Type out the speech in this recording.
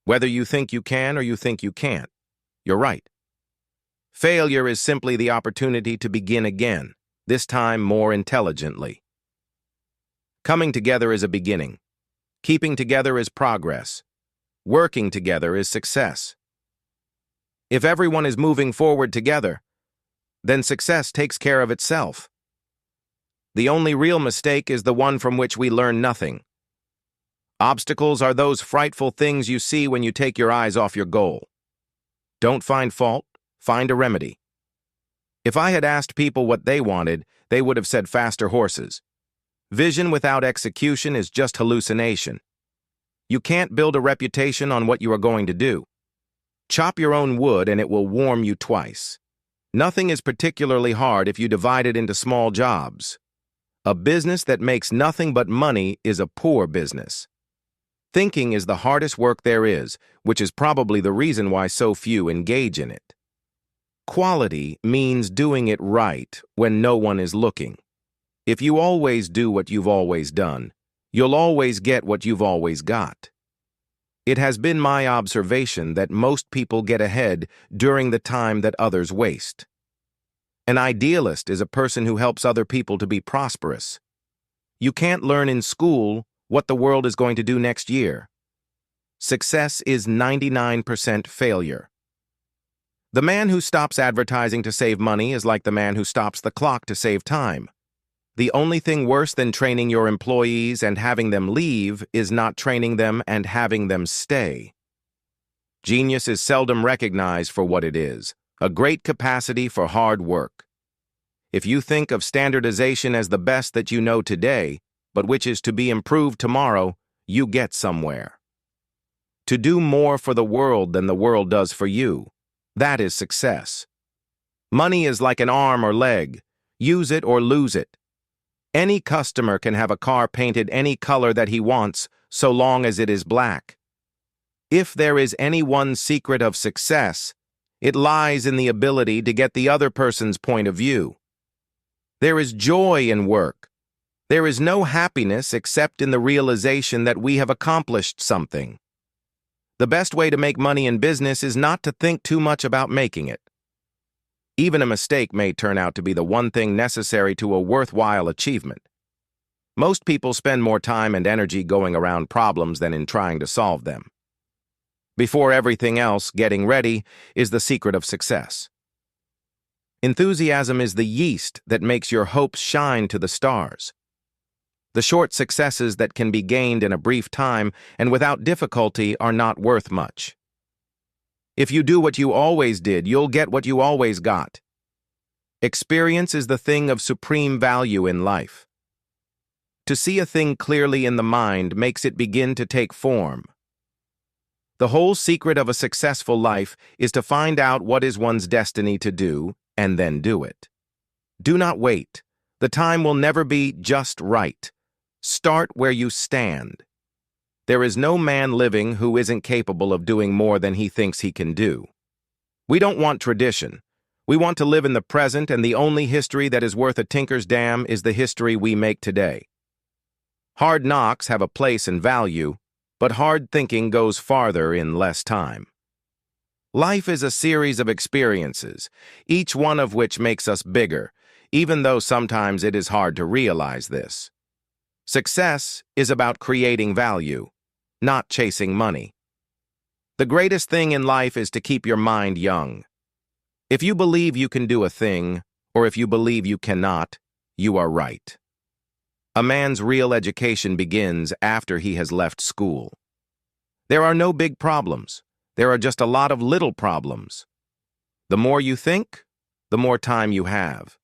Whether you think you can or you think you can't, you're right. Failure is simply the opportunity to begin again, this time more intelligently. Coming together is a beginning. Keeping together is progress. Working together is success. If everyone is moving forward together, then success takes care of itself. The only real mistake is the one from which we learn nothing. Obstacles are those frightful things you see when you take your eyes off your goal. Don't find fault, find a remedy. If I had asked people what they wanted, they would have said faster horses. Vision without execution is just hallucination. You can't build a reputation on what you are going to do. Chop your own wood and it will warm you twice. Nothing is particularly hard if you divide it into small jobs. A business that makes nothing but money is a poor business. Thinking is the hardest work there is, which is probably the reason why so few engage in it. Quality means doing it right when no one is looking. If you always do what you've always done, you'll always get what you've always got. It has been my observation that most people get ahead during the time that others waste. An idealist is a person who helps other people to be prosperous. You can't learn in school what the world is going to do next year. Success is 99% failure. The man who stops advertising to save money is like the man who stops the clock to save time. The only thing worse than training your employees and having them leave is not training them and having them stay. Genius is seldom recognized for what it is, a great capacity for hard work. If you think of standardization as the best that you know today, but which is to be improved tomorrow, you get somewhere. To do more for the world than the world does for you, that is success. Money is like an arm or leg. Use it or lose it. Any customer can have a car painted any color that he wants, so long as it is black. If there is any one secret of success, it lies in the ability to get the other person's point of view. There is joy in work. There is no happiness except in the realization that we have accomplished something. The best way to make money in business is not to think too much about making it. Even a mistake may turn out to be the one thing necessary to a worthwhile achievement. Most people spend more time and energy going around problems than in trying to solve them. Before everything else, getting ready is the secret of success. Enthusiasm is the yeast that makes your hopes shine to the stars. The short successes that can be gained in a brief time and without difficulty are not worth much. If you do what you always did, you'll get what you always got. Experience is the thing of supreme value in life. To see a thing clearly in the mind makes it begin to take form. The whole secret of a successful life is to find out what is one's destiny to do, and then do it. Do not wait. The time will never be just right. Start where you stand. There is no man living who isn't capable of doing more than he thinks he can do. We don't want tradition. We want to live in the present, and the only history that is worth a tinker's damn is the history we make today. Hard knocks have a place and value, but hard thinking goes farther in less time. Life is a series of experiences, each one of which makes us bigger, even though sometimes it is hard to realize this. Success is about creating value, not chasing money. The greatest thing in life is to keep your mind young. If you believe you can do a thing, or if you believe you cannot, you are right. A man's real education begins after he has left school. There are no big problems. There are just a lot of little problems. The more you think, the more time you have.